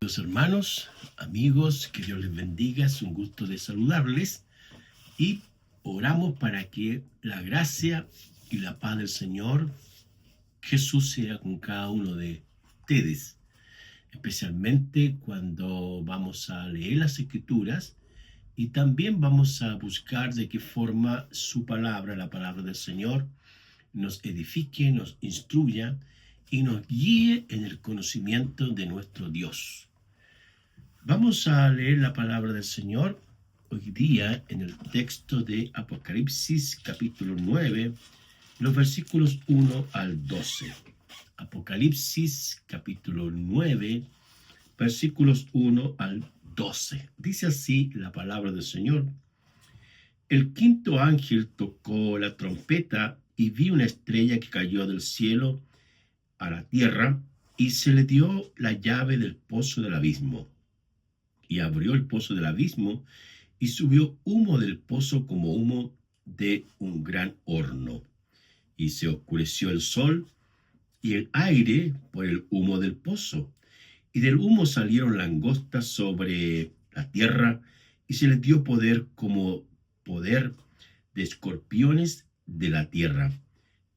Queridos hermanos, amigos, que Dios les bendiga. Es un gusto de saludarles y oramos para que la gracia y la paz del Señor Jesús sea con cada uno de ustedes, especialmente cuando vamos a leer las Escrituras y también vamos a buscar de qué forma su palabra, la palabra del Señor, nos edifique, nos instruya y nos guíe en el conocimiento de nuestro Dios. Vamos a leer la palabra del Señor hoy día en el texto de Apocalipsis capítulo 9, los versículos 1 al 12. Apocalipsis capítulo 9, versículos 1 al 12. Dice así la palabra del Señor. El quinto ángel tocó la trompeta y vi una estrella que cayó del cielo a la tierra, y se le dio la llave del pozo del abismo. Y abrió el pozo del abismo, y subió humo del pozo como humo de un gran horno. Y se oscureció el sol y el aire por el humo del pozo. Y del humo salieron langostas sobre la tierra, y se les dio poder como poder de escorpiones de la tierra.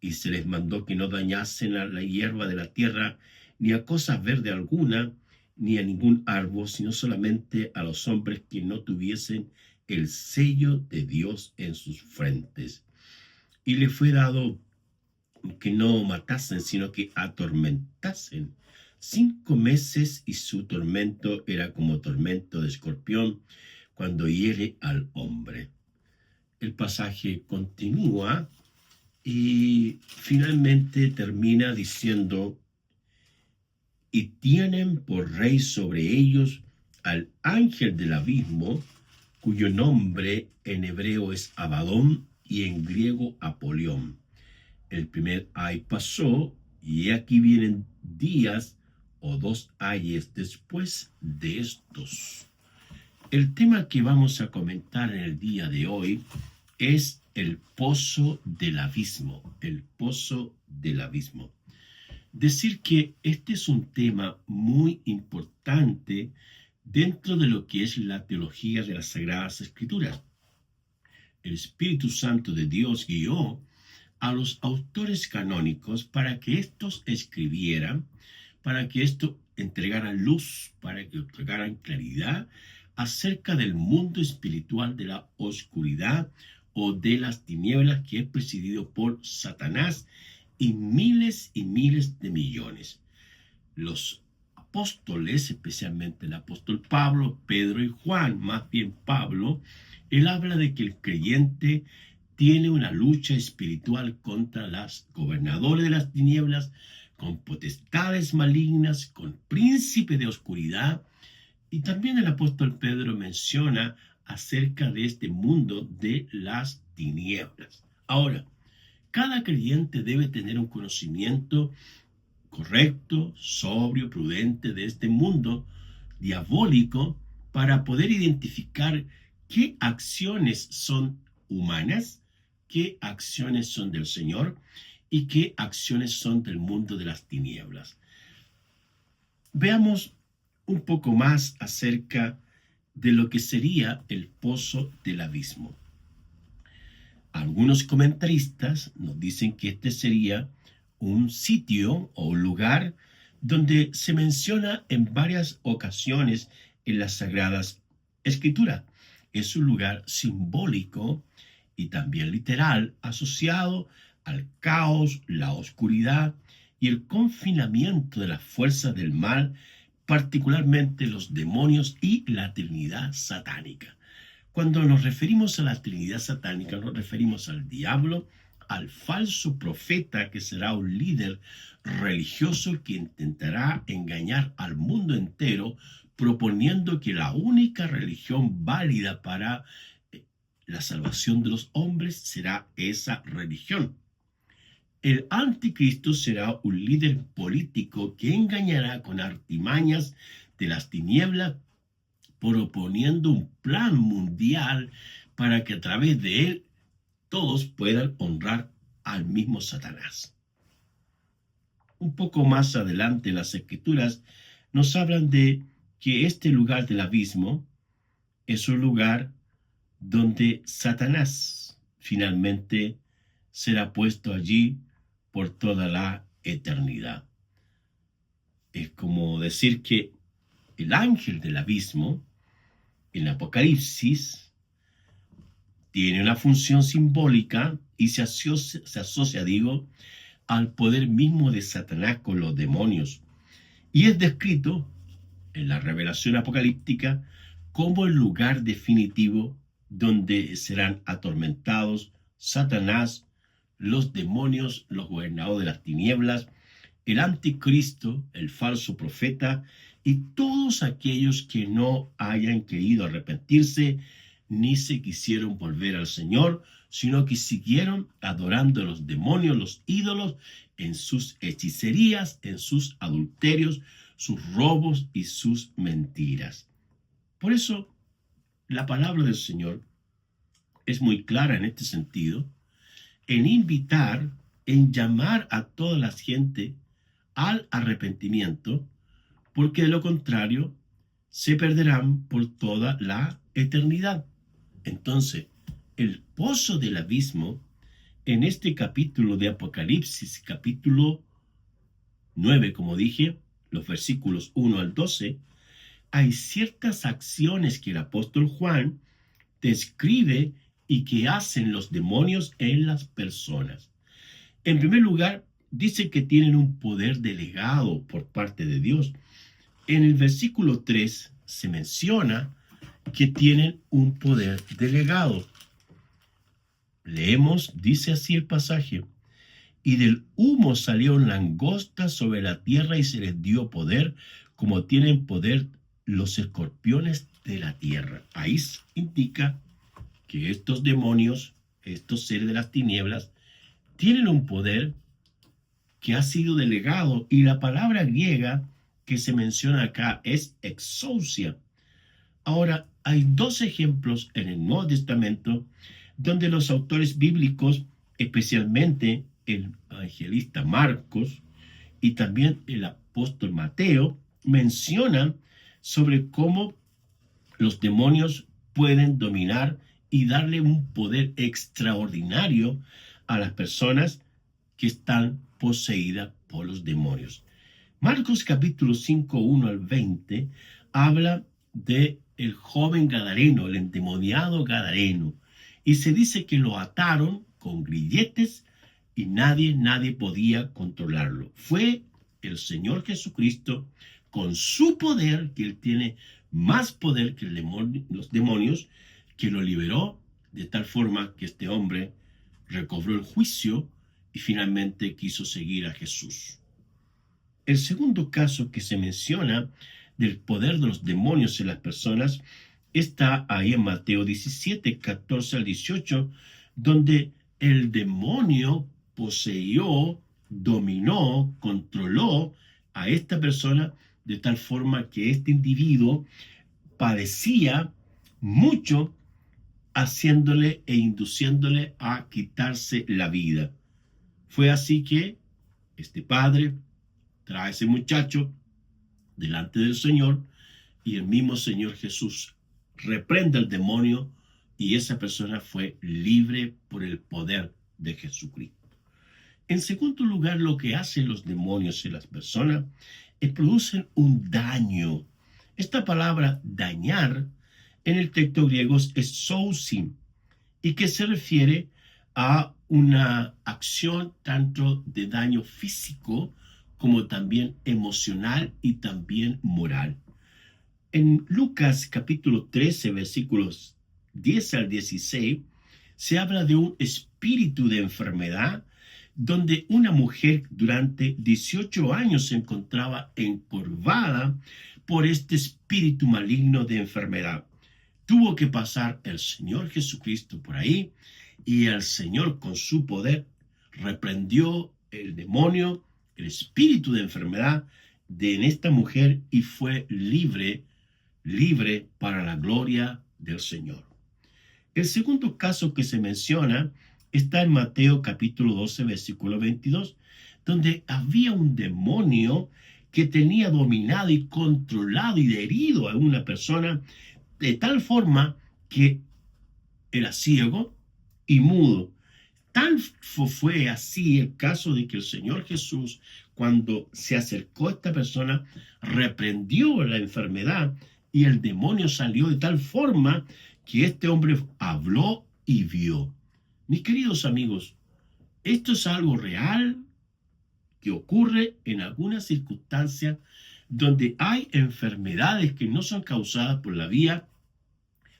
Y se les mandó que no dañasen a la hierba de la tierra, ni a cosa verde alguna, ni a ningún árbol, sino solamente a los hombres que no tuviesen el sello de Dios en sus frentes. Y le fue dado que no matasen, sino que atormentasen 5 meses, y su tormento era como tormento de escorpión cuando hiere al hombre. El pasaje continúa y finalmente termina diciendo: y tienen por rey sobre ellos al ángel del abismo, cuyo nombre en hebreo es Abadón y en griego Apolión. El primer ay pasó, y aquí vienen días o 2 ayes después de estos. El tema que vamos a comentar en el día de hoy es el pozo del abismo, el pozo del abismo. Decir que este es un tema muy importante dentro de lo que es la teología de las Sagradas Escrituras. El Espíritu Santo de Dios guió a los autores canónicos para que estos escribieran, para que esto entregaran luz, para que entregaran claridad acerca del mundo espiritual de la oscuridad o de las tinieblas, que es presidido por Satanás y miles de millones. Los apóstoles, especialmente el apóstol Pablo, Pedro y Juan, más bien Pablo, él habla de que el creyente tiene una lucha espiritual contra los gobernadores de las tinieblas, con potestades malignas, con príncipes de oscuridad. Y también el apóstol Pedro menciona acerca de este mundo de las tinieblas. Ahora, cada creyente debe tener un conocimiento correcto, sobrio, prudente de este mundo diabólico, para poder identificar qué acciones son humanas, qué acciones son del Señor y qué acciones son del mundo de las tinieblas. Veamos un poco más acerca de lo que sería el pozo del abismo. Algunos comentaristas nos dicen que este sería un sitio o un lugar donde se menciona en varias ocasiones en las Sagradas Escrituras. Es un lugar simbólico y también literal, asociado al caos, la oscuridad y el confinamiento de las fuerzas del mal, particularmente los demonios y la Trinidad satánica. Cuando nos referimos a la Trinidad satánica, nos referimos al diablo, al falso profeta, que será un líder religioso que intentará engañar al mundo entero, proponiendo que la única religión válida para la salvación de los hombres será esa religión. El anticristo será un líder político que engañará con artimañas de las tinieblas, proponiendo un plan mundial para que a través de él todos puedan honrar al mismo Satanás. Un poco más adelante en las Escrituras nos hablan de que este lugar del abismo es un lugar donde Satanás finalmente será puesto allí por toda la eternidad. Es como decir que el ángel del abismo en Apocalipsis tiene una función simbólica y se asocia, al poder mismo de Satanás con los demonios. Y es descrito en la revelación apocalíptica como el lugar definitivo donde serán atormentados Satanás, los demonios, los gobernadores de las tinieblas, el anticristo, el falso profeta y todos aquellos que no hayan querido arrepentirse ni se quisieron volver al Señor, sino que siguieron adorando a los demonios, los ídolos, en sus hechicerías, en sus adulterios, sus robos y sus mentiras. Por eso, la palabra del Señor es muy clara en este sentido, en invitar, en llamar a toda la gente al arrepentimiento, porque de lo contrario se perderán por toda la eternidad. Entonces, el pozo del abismo, en este capítulo de Apocalipsis, capítulo 9, como dije, los versículos 1 al 12, hay ciertas acciones que el apóstol Juan describe y que hacen los demonios en las personas. En primer lugar, dice que tienen un poder delegado por parte de Dios. En el versículo 3 se menciona que tienen un poder delegado. Leemos, dice así el pasaje: y del humo salieron langostas sobre la tierra y se les dio poder, como tienen poder los escorpiones de la tierra. Ahí indica que estos demonios, estos seres de las tinieblas, tienen un poder que ha sido delegado, y la palabra griega que se menciona acá es exousia. Ahora, hay dos ejemplos en el Nuevo Testamento donde los autores bíblicos, especialmente el evangelista Marcos y también el apóstol Mateo, mencionan sobre cómo los demonios pueden dominar y darle un poder extraordinario a las personas que están poseídas por los demonios. Marcos capítulo 5, 1 al 20, habla de el joven gadareno, el endemoniado gadareno, y se dice que lo ataron con grilletes y nadie podía controlarlo. Fue el Señor Jesucristo, con su poder, que él tiene más poder que los demonios, que lo liberó, de tal forma que este hombre recobró el juicio y finalmente quiso seguir a Jesús. El segundo caso que se menciona del poder de los demonios en las personas está ahí en Mateo 17, 14 al 18, donde el demonio poseyó, dominó, controló a esta persona de tal forma que este individuo padecía mucho, haciéndole e induciéndole a quitarse la vida. Fue así que este padre trae a ese muchacho delante del Señor, y el mismo Señor Jesús reprende al demonio, y esa persona fue libre por el poder de Jesucristo. En segundo lugar, lo que hacen los demonios en las personas es producen un daño. Esta palabra dañar en el texto griego es sousin, y que se refiere a una acción tanto de daño físico como también emocional y también moral. En Lucas capítulo 13, versículos 10 al 16, se habla de un espíritu de enfermedad, donde una mujer durante 18 años se encontraba encorvada por este espíritu maligno de enfermedad. Tuvo que pasar el Señor Jesucristo por ahí, y el Señor con su poder reprendió el demonio, el espíritu de enfermedad en esta mujer, y fue libre para la gloria del Señor. El segundo caso que se menciona está en Mateo capítulo 12, versículo 22, donde había un demonio que tenía dominado y controlado y herido a una persona de tal forma que era ciego y mudo. Tan fue así el caso de que el Señor Jesús, cuando se acercó a esta persona, reprendió la enfermedad y el demonio salió de tal forma que este hombre habló y vio. Mis queridos amigos, esto es algo real que ocurre en algunas circunstancias donde hay enfermedades que no son causadas por la vía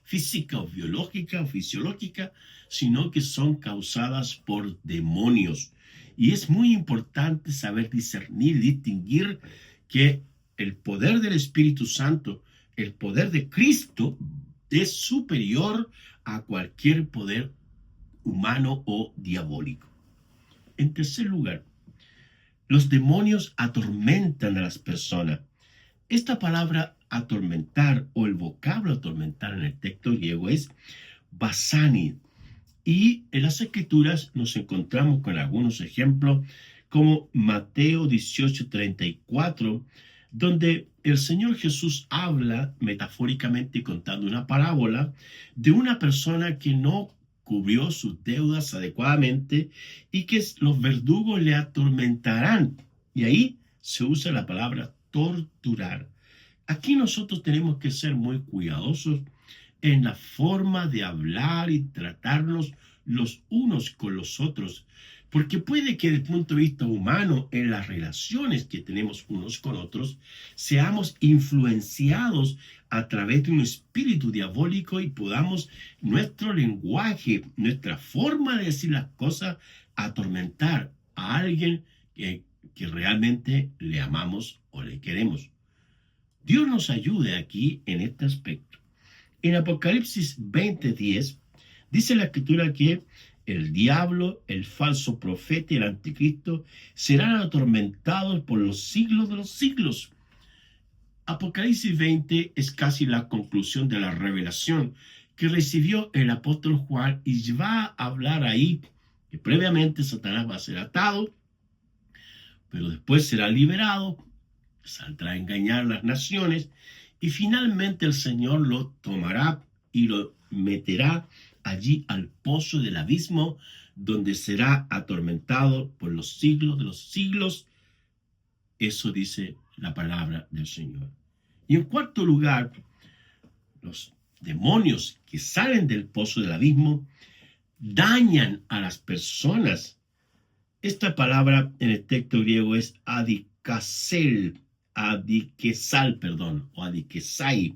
física o biológica o fisiológica, sino que son causadas por demonios. Y es muy importante saber discernir y distinguir que el poder del Espíritu Santo, el poder de Cristo, es superior a cualquier poder humano o diabólico. En tercer lugar, los demonios atormentan a las personas. Esta palabra atormentar o el vocablo atormentar en el texto griego es basani. Y en las escrituras nos encontramos con algunos ejemplos como Mateo 18:34, donde el Señor Jesús habla metafóricamente contando una parábola de una persona que no cubrió sus deudas adecuadamente y que los verdugos le atormentarán. Y ahí se usa la palabra torturar. Aquí nosotros tenemos que ser muy cuidadosos en la forma de hablar y tratarnos los unos con los otros, porque puede que desde el punto de vista humano, en las relaciones que tenemos unos con otros, seamos influenciados a través de un espíritu diabólico y podamos nuestro lenguaje, nuestra forma de decir las cosas, atormentar a alguien que realmente le amamos o le queremos. Dios nos ayude aquí en este aspecto. En Apocalipsis 20:10 dice la escritura que el diablo, el falso profeta y el anticristo serán atormentados por los siglos de los siglos. Apocalipsis 20 es casi la conclusión de la revelación que recibió el apóstol Juan y va a hablar ahí que previamente Satanás va a ser atado, pero después será liberado, saldrá a engañar a las naciones y finalmente el Señor lo tomará y lo meterá allí al pozo del abismo, donde será atormentado por los siglos de los siglos. Eso dice la palabra del Señor. Y en cuarto lugar, los demonios que salen del pozo del abismo dañan a las personas. Esta palabra en el texto griego es adikesal, o adikesai,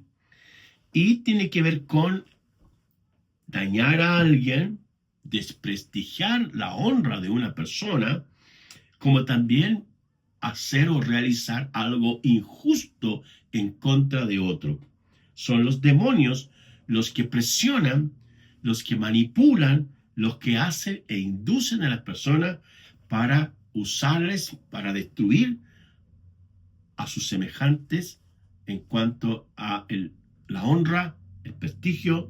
y tiene que ver con dañar a alguien, desprestigiar la honra de una persona, como también hacer o realizar algo injusto en contra de otro. Son los demonios los que presionan, los que manipulan, los que hacen e inducen a las personas para usarles, para destruir a sus semejantes en cuanto a la honra, el prestigio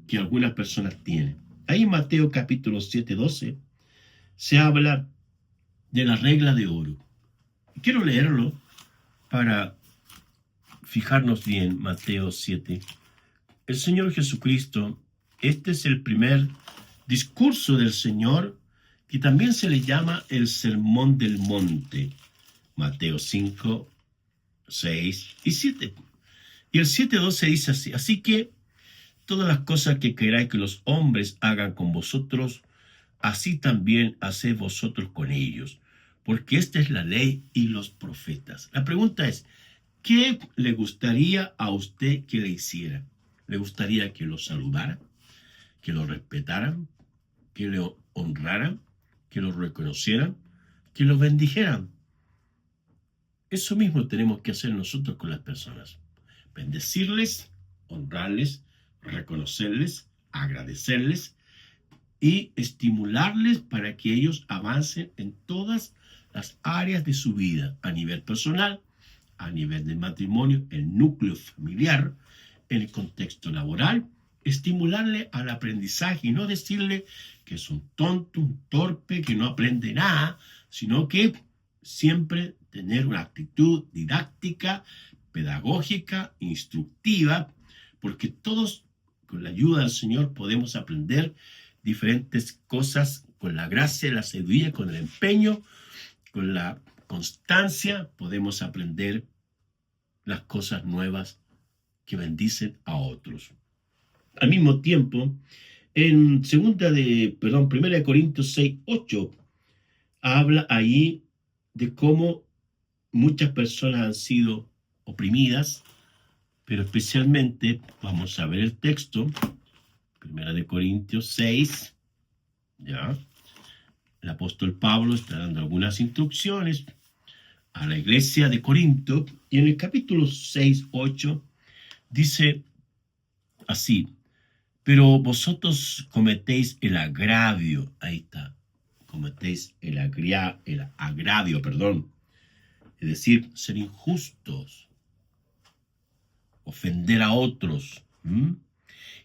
que algunas personas tienen. Ahí en Mateo capítulo 7:12 se habla de la regla de oro. Quiero leerlo para fijarnos bien. Mateo 7. El Señor Jesucristo, este es el primer discurso del Señor, que también se le llama el Sermón del Monte. Mateo 5, 6 y 7. Y el 7:12 dice así: así que todas las cosas que queráis que los hombres hagan con vosotros, así también haced vosotros con ellos, porque esta es la ley y los profetas. La pregunta es, ¿qué le gustaría a usted que le hiciera? ¿Le gustaría que lo saludaran, que lo respetaran, que lo honraran, que lo reconocieran, que lo bendijeran? Eso mismo tenemos que hacer nosotros con las personas. Bendecirles, honrarles, reconocerles, agradecerles y estimularles para que ellos avancen en todas las áreas de su vida, a nivel personal, a nivel de matrimonio, el núcleo familiar, en el contexto laboral, estimularle al aprendizaje y no decirle que es un tonto, un torpe, que no aprende nada, sino que siempre tener una actitud didáctica, pedagógica, instructiva, porque todos, con la ayuda del Señor, podemos aprender diferentes cosas con la gracia, la sabiduría, con el empeño, con la constancia, podemos aprender las cosas nuevas que bendicen a otros. Al mismo tiempo, en Primera de Corintios 6:8, habla ahí de cómo muchas personas han sido oprimidas, pero especialmente, vamos a ver el texto, Primera de Corintios 6, ya, el apóstol Pablo está dando algunas instrucciones a la iglesia de Corinto, y en el capítulo 6:8 dice así: pero vosotros cometéis el agravio, ahí está, cometéis el agravio, es decir, ser injustos, ofender a otros,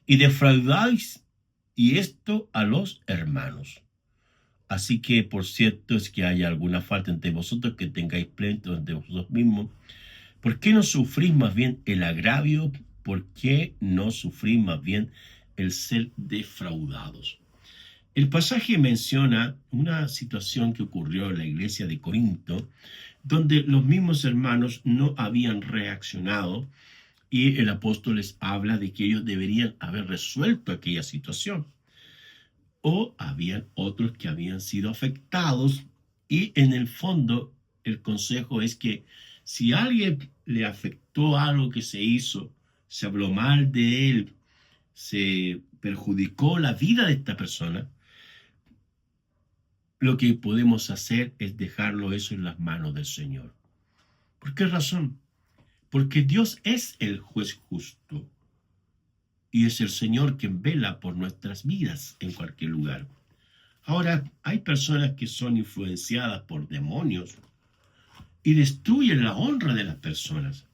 y defraudáis, y esto a los hermanos. Así que, por cierto, es que haya alguna falta entre vosotros, que tengáis pleito entre vosotros mismos. ¿Por qué no sufrís más bien el agravio? ¿Por qué no sufrís más bien el ser defraudados? El pasaje menciona una situación que ocurrió en la iglesia de Corinto, donde los mismos hermanos no habían reaccionado, y el apóstol les habla de que ellos deberían haber resuelto aquella situación. O habían otros que habían sido afectados, y en el fondo el consejo es que si a alguien le afectó algo que se hizo, se habló mal de él, se perjudicó la vida de esta persona, lo que podemos hacer es dejarlo eso en las manos del Señor. ¿Por qué razón? Porque Dios es el juez justo y es el Señor quien vela por nuestras vidas en cualquier lugar. Ahora, hay personas que son influenciadas por demonios y destruyen la honra de las personas.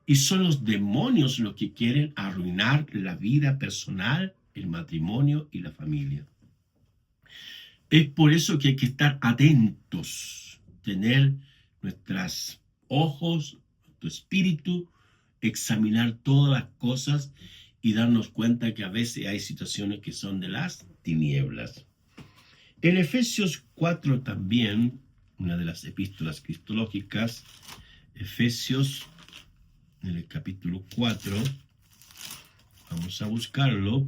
Y son los demonios los que quieren arruinar la vida personal, el matrimonio y la familia. Es por eso que hay que estar atentos, tener nuestros ojos, nuestro espíritu, examinar todas las cosas y darnos cuenta que a veces hay situaciones que son de las tinieblas. En Efesios 4 también, una de las epístolas cristológicas, Efesios, en el capítulo 4, vamos a buscarlo.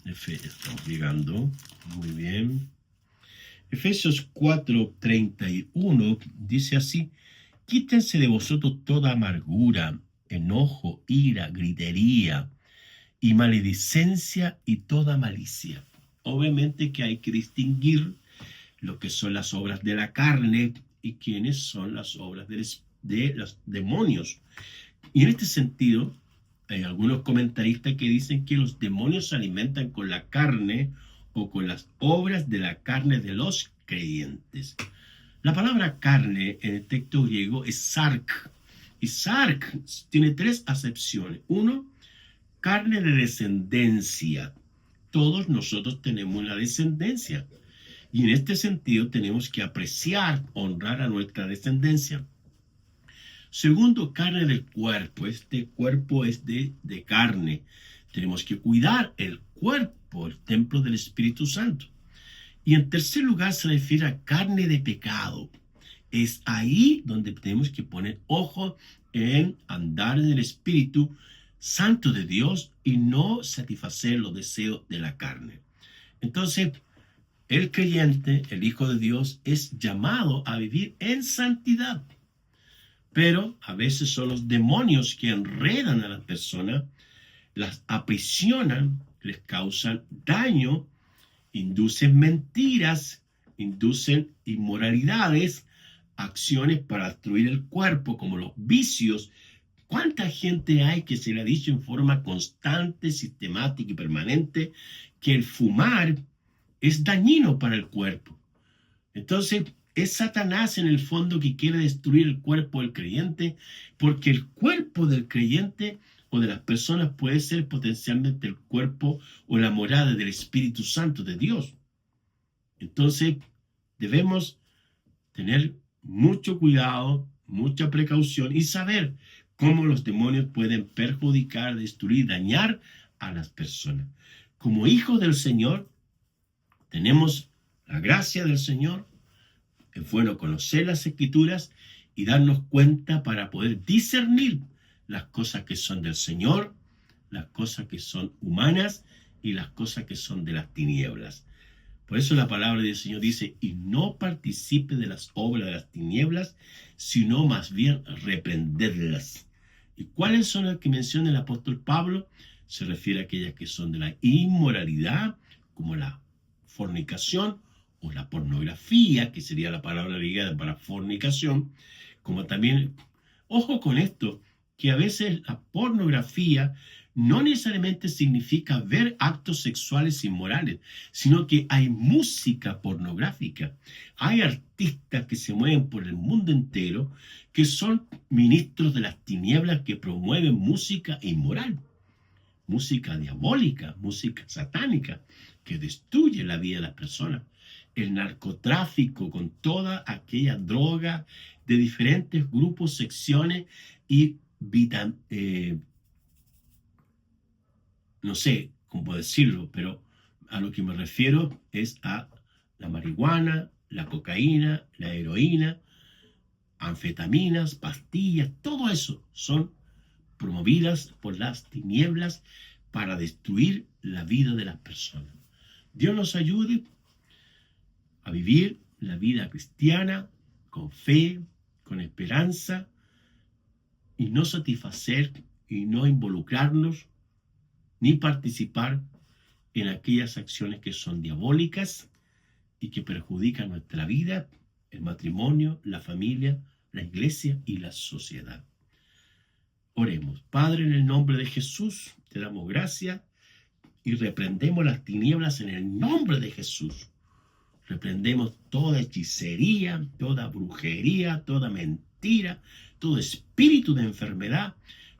Estamos llegando, muy bien. Efesios 4:31 dice así: quítense de vosotros toda amargura, enojo, ira, gritería y maledicencia y toda malicia. Obviamente que hay que distinguir lo que son las obras de la carne y quiénes son las obras de los demonios. Y en este sentido, hay algunos comentaristas que dicen que los demonios se alimentan con la carne o con las obras de la carne de los creyentes. La palabra carne en el texto griego es sark, y sark tiene tres acepciones. Uno, carne de descendencia. Todos nosotros tenemos una descendencia, y en este sentido tenemos que apreciar, honrar a nuestra descendencia. Segundo, carne del cuerpo. Este cuerpo es de carne. Tenemos que cuidar el cuerpo, el templo del Espíritu Santo. Y en tercer lugar se refiere a carne de pecado. Es ahí donde tenemos que poner ojo en andar en el Espíritu Santo de Dios y no satisfacer los deseos de la carne. Entonces, el creyente, el Hijo de Dios, es llamado a vivir en santidad. Pero a veces son los demonios que enredan a las personas, las aprisionan, les causan daño, inducen mentiras, inducen inmoralidades, acciones para destruir el cuerpo, como los vicios. ¿Cuánta gente hay que se le ha dicho en forma constante, sistemática y permanente que el fumar es dañino para el cuerpo? Entonces, es Satanás en el fondo que quiere destruir el cuerpo del creyente, porque el cuerpo del creyente o de las personas puede ser potencialmente el cuerpo o la morada del Espíritu Santo de Dios. Entonces, debemos tener mucho cuidado, mucha precaución y saber cómo los demonios pueden perjudicar, destruir, dañar a las personas. Como hijos del Señor, tenemos la gracia del Señor. Es bueno conocer las Escrituras y darnos cuenta para poder discernir las cosas que son del Señor, las cosas que son humanas y las cosas que son de las tinieblas. Por eso la palabra del Señor dice, y no participe de las obras de las tinieblas, sino más bien reprenderlas. ¿Y cuáles son las que menciona el apóstol Pablo? Se refiere a aquellas que son de la inmoralidad, como la fornicación o la pornografía, que sería la palabra ligada para fornicación, como también, ojo con esto, que a veces la pornografía no necesariamente significa ver actos sexuales inmorales, sino que hay música pornográfica. Hay artistas que se mueven por el mundo entero que son ministros de las tinieblas que promueven música inmoral, música diabólica, música satánica, que destruye la vida de las personas. El narcotráfico con toda aquella droga de diferentes grupos, secciones y no sé cómo decirlo, pero a lo que me refiero es a la marihuana, la cocaína, la heroína, anfetaminas, pastillas, todo eso son promovidas por las tinieblas para destruir la vida de las personas. Dios nos ayude a vivir la vida cristiana con fe, con esperanza y no satisfacer y no involucrarnos ni participar en aquellas acciones que son diabólicas y que perjudican nuestra vida, el matrimonio, la familia, la iglesia y la sociedad. Oremos. Padre, en el nombre de Jesús, te damos gracias y reprendemos las tinieblas en el nombre de Jesús. Reprendemos toda hechicería, toda brujería, toda mentira, todo espíritu de enfermedad,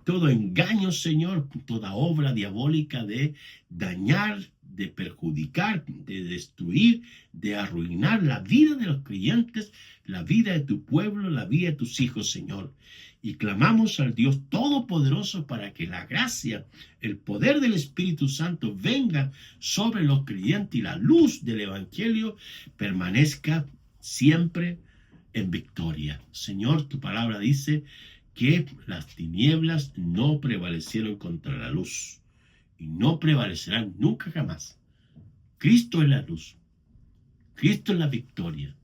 todo engaño, Señor, toda obra diabólica de dañar, de perjudicar, de destruir, de arruinar la vida de los creyentes, la vida de tu pueblo, la vida de tus hijos, Señor. Y clamamos al Dios Todopoderoso para que la gracia, el poder del Espíritu Santo venga sobre los creyentes y la luz del Evangelio permanezca siempre en victoria. Señor, tu palabra dice que las tinieblas no prevalecieron contra la luz y no prevalecerán nunca jamás. Cristo es la luz, Cristo es la victoria.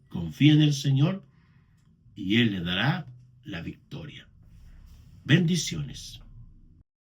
Confía en el Señor y Él le dará la victoria. Bendiciones.